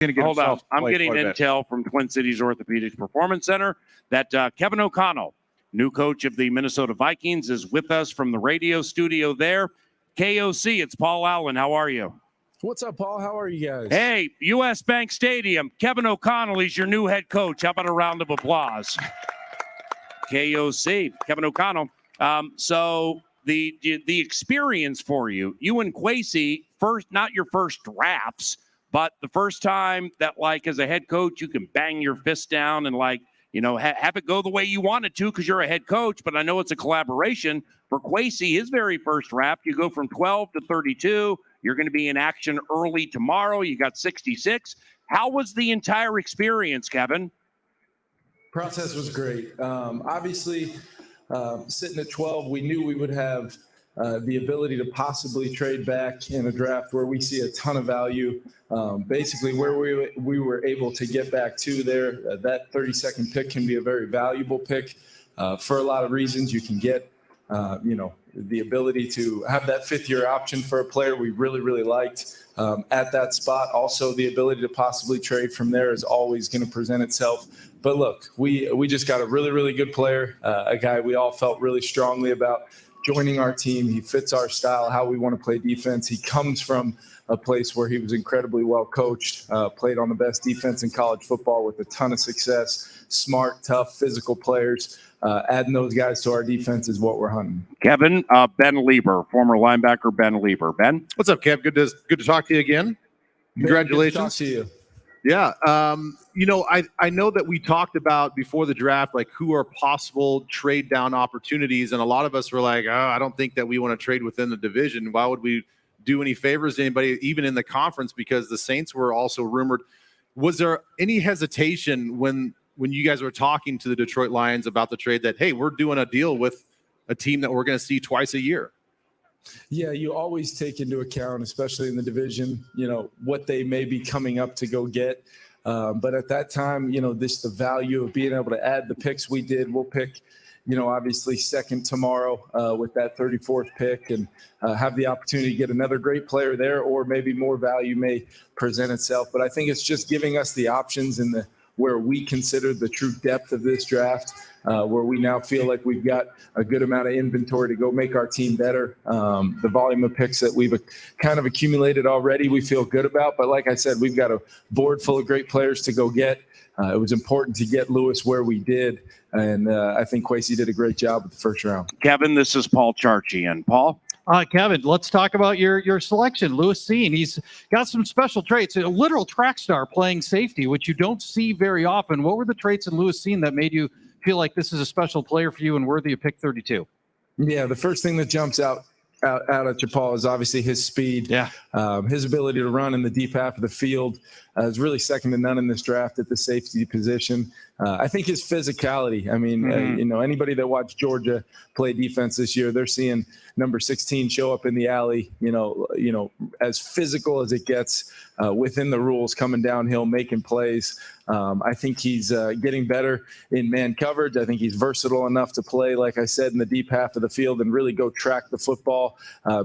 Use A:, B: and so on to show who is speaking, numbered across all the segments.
A: Hold on. I'm getting intel from Twin Cities Orthopedics Performance Center that Kevin O'Connell, new coach of the Minnesota Vikings, is with us from the radio studio there. KOC, it's Paul Allen. How are you?
B: What's up, Paul? How are you guys?
A: Hey, U.S. Bank Stadium. Kevin O'Connell is your new head coach. How about a round of applause? KOC, Kevin O'Connell. So the experience for you and Kwesi, first, not your first drafts, but the first time that, like, as a head coach, you can bang your fist down and, like, you know, have it go the way you want it to because you're a head coach. But I know it's a collaboration. For Kwesi, his very first draft, you go from 12 to 32. You're going to be in action early tomorrow. You got 66. How was the entire experience, Kevin?
B: Process was great. Obviously, sitting at 12, we knew we would have the ability to possibly trade back in a draft where we see a ton of value. Basically, where we were able to get back to there, that 32nd pick can be a very valuable pick for a lot of reasons. You can get, the ability to have that fifth-year option for a player we really, really liked at that spot. Also, the ability to possibly trade from there is always going to present itself. But look, we just got a really, really good player, a guy we all felt really strongly about joining our team. He fits our style, how we want to play defense. He comes from a place where he was incredibly well coached, played on the best defense in college football with a ton of success, smart, tough, physical players. Adding those guys to our defense is what we're hunting. Kevin,
A: Ben Lieber, former linebacker Ben Lieber. Ben?
C: What's up, Kev? Good to talk to you again. Congratulations.
B: Good to talk to you.
C: Yeah. I know that we talked about before the draft, like, who are possible trade down opportunities. And a lot of us were like, I don't think that we want to trade within the division. Why would we do any favors to anybody, even in the conference? Because the Saints were also rumored. Was there any hesitation when you guys were talking to the Detroit Lions about the trade that, hey, we're doing a deal with a team that we're going to see twice a year?
B: Yeah, you always take into account, especially in the division, what they may be coming up to go get. But at that time, the value of being able to add the picks we did. We'll pick, obviously second tomorrow with that 34th pick and have the opportunity to get another great player there, or maybe more value may present itself. But I think it's just giving us the options in where we consider the true depth of this draft, where we now feel like we've got a good amount of inventory to go make our team better. The volume of picks that we've kind of accumulated already, we feel good about. But like I said, we've got a board full of great players to go get. It was important to get Lewis where we did. And I think Kwesi did a great job with the first round.
A: Kevin, this is Paul Charchian. Paul?
D: Kevin, let's talk about your selection, Lewis Cine. He's got some special traits, a literal track star playing safety, which you don't see very often. What were the traits in Lewis Cine that made you feel like this is a special player for you and worthy of pick 32?
B: Yeah, the first thing that jumps out at you, Paul, is obviously his speed. Yeah, his ability to run in the deep half of the field is really second to none in this draft at the safety position. I think his physicality. I mean, anybody that watched Georgia play defense this year, they're seeing number 16 show up in the alley. As physical as it gets within the rules, coming downhill, making plays. I think he's getting better in man coverage. I think he's versatile enough to play, like I said, in the deep half of the field and really go track the football.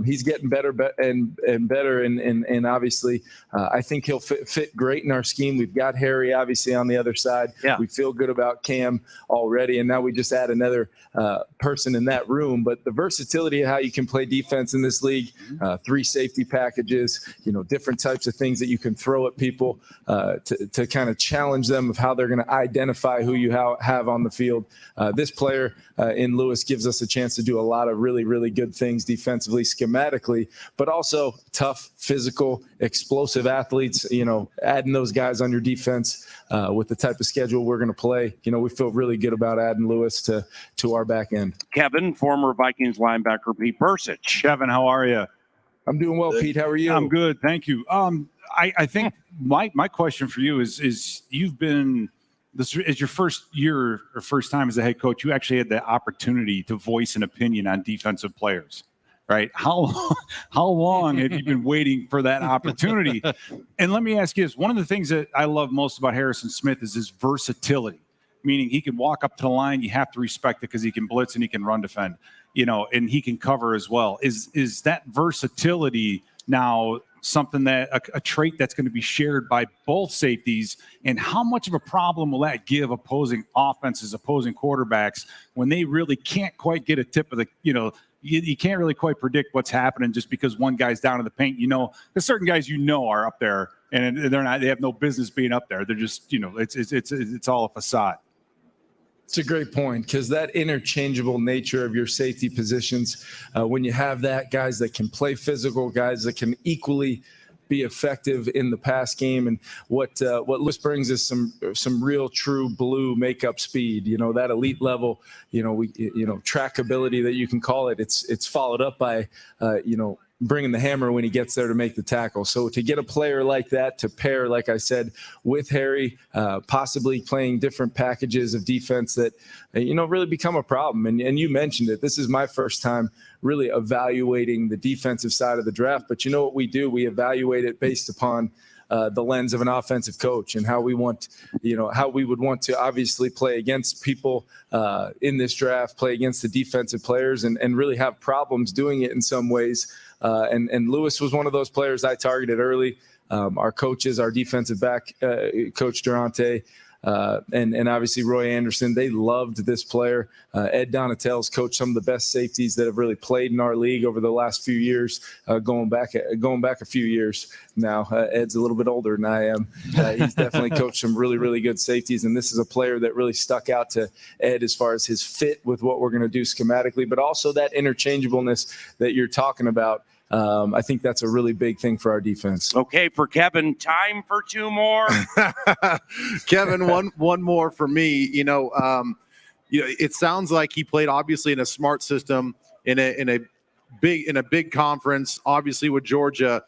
B: He's getting better and better, and obviously, I think he'll fit great in our scheme. We've got Harry obviously on the other side. Yeah. We feel good about Cam already, and now we just add another person in that room. But the versatility of how you can play defense in this league, 3 safety packages, different types of things that you can throw at people to kind of challenge them of how they're going to identify who you have on the field. This player in Lewis gives us a chance to do a lot of really, really good things defensively, schematically, but also tough, physical, explosive athletes. Adding those guys on your defense with the type of schedule we're going to play, we feel really good about adding Lewis to our back end.
A: Kevin, former Vikings linebacker Pete Persich.
E: Kevin, how are you?
B: I'm doing well, Pete. How are you?
E: I'm good, thank you. I think my question for you is you've been, this is your first year or first time as a head coach. You actually had the opportunity to voice an opinion on defensive players, right? How long have you been waiting for that opportunity? And let me ask you this. One of the things that I love most about Harrison Smith is his versatility, meaning he can walk up to the line. You have to respect it because he can blitz and he can run defend, and he can cover as well. Is that versatility now something that a trait that's going to be shared by both safeties, and how much of a problem will that give opposing offenses, opposing quarterbacks, when they really can't quite get a tip of the, you can't really quite predict what's happening just because one guy's down in the paint. There's certain guys are up there, and they have no business being up there. They're just, it's all a facade.
B: It's a great point, because that interchangeable nature of your safety positions, when you have that, guys that can play physical, guys that can equally be effective in the pass game, and what Lewis brings is some real true blue makeup speed. That elite level, trackability that you can call it. It's followed up by bringing the hammer when he gets there to make the tackle. So to get a player like that to pair, like I said, with Harry, possibly playing different packages of defense that, really become a problem. And you mentioned it. This is my first time really evaluating the defensive side of the draft. But what we do? We evaluate it based upon the lens of an offensive coach, and how we want, how we would want to obviously play against people in this draft, play against the defensive players, and really have problems doing it in some ways. And Lewis was one of those players I targeted early. Our coaches, our defensive back coach Durante, and obviously Roy Anderson, they loved this player. Ed Donatell's coached some of the best safeties that have really played in our league over the last few years, going back a few years now. Ed's a little bit older than I am. He's definitely coached some really, really good safeties, and this is a player that really stuck out to Ed as far as his fit with what we're going to do schematically, but also that interchangeableness that you're talking about. I think that's a really big thing for our defense.
A: Okay, for Kevin, time for two more.
C: Kevin, one more for me. It sounds like he played obviously in a smart system, in a big conference, obviously with Georgia.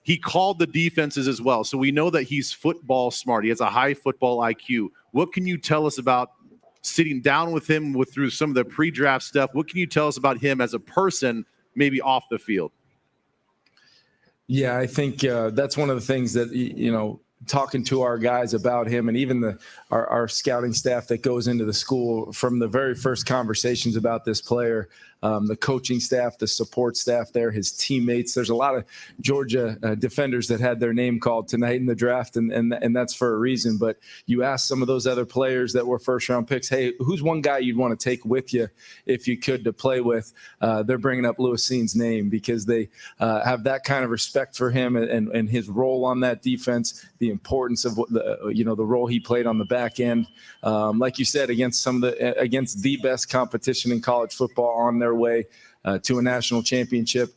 C: He called the defenses as well, so we know that he's football smart. He has a high football IQ. What can you tell us about sitting down with him through some of the pre-draft stuff? What can you tell us about him as a person, maybe off the field?
B: Yeah, I think that's one of the things that, talking to our guys about him, and even our scouting staff that goes into the school, from the very first conversations about this player, the coaching staff, the support staff there, his teammates. There's a lot of Georgia defenders that had their name called tonight in the draft, and that's for a reason. But you ask some of those other players that were first-round picks, hey, who's one guy you'd want to take with you if you could to play with? They're bringing up Lewis Cine's name, because they have that kind of respect for him and his role on that defense, the importance of the role he played on the back end. Like you said, against the best competition in college football on their way to a national championship.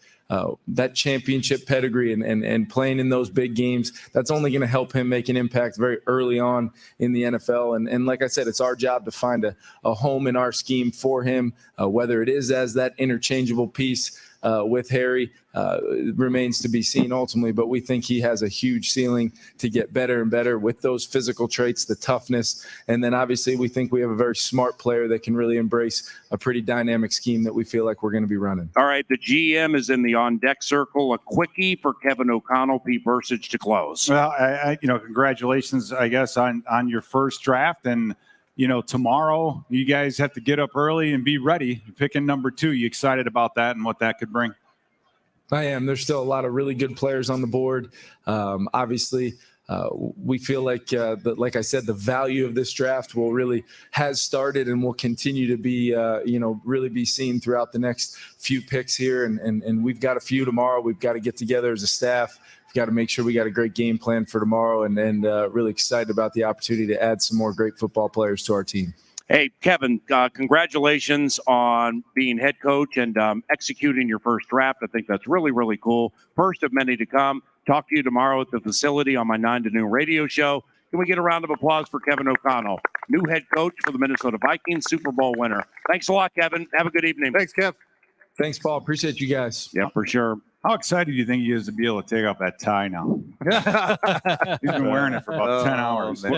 B: That championship pedigree and playing in those big games, that's only going to help him make an impact very early on in the NFL. And like I said, it's our job to find a home in our scheme for him, whether it is as that interchangeable piece with Harry, remains to be seen ultimately, but we think he has a huge ceiling to get better and better with those physical traits, the toughness, and then obviously we think we have a very smart player that can really embrace a pretty dynamic scheme that we feel like we're going to be running.
A: All right, the GM is in the on-deck circle. A quickie for Kevin O'Connell, Pete Bursich to close.
E: Well, I congratulations, I guess, on your first draft. And tomorrow you guys have to get up early and be ready. You're picking number 2. You excited about that and what that could bring?
B: I am. There's still a lot of really good players on the board. Obviously, we feel like, like I said, the value of this draft has started and will continue to be, really be seen throughout the next few picks here. And we've got a few tomorrow. We've got to get together as a staff. We've got to make sure we got a great game plan for tomorrow, and really excited about the opportunity to add some more great football players to our team.
A: Hey, Kevin, congratulations on being head coach and executing your first draft. I think that's really, really cool. First of many to come. Talk to you tomorrow at the facility on my 9 to noon radio show. Can we get a round of applause for Kevin O'Connell, new head coach for the Minnesota Vikings, Super Bowl winner? Thanks a lot, Kevin. Have a good evening.
C: Thanks, Kev.
B: Thanks, Paul. Appreciate you guys.
A: Yeah, for sure.
E: How excited do you think he is to be able to take off that tie now? He's been wearing it for about 10 hours.
C: Man.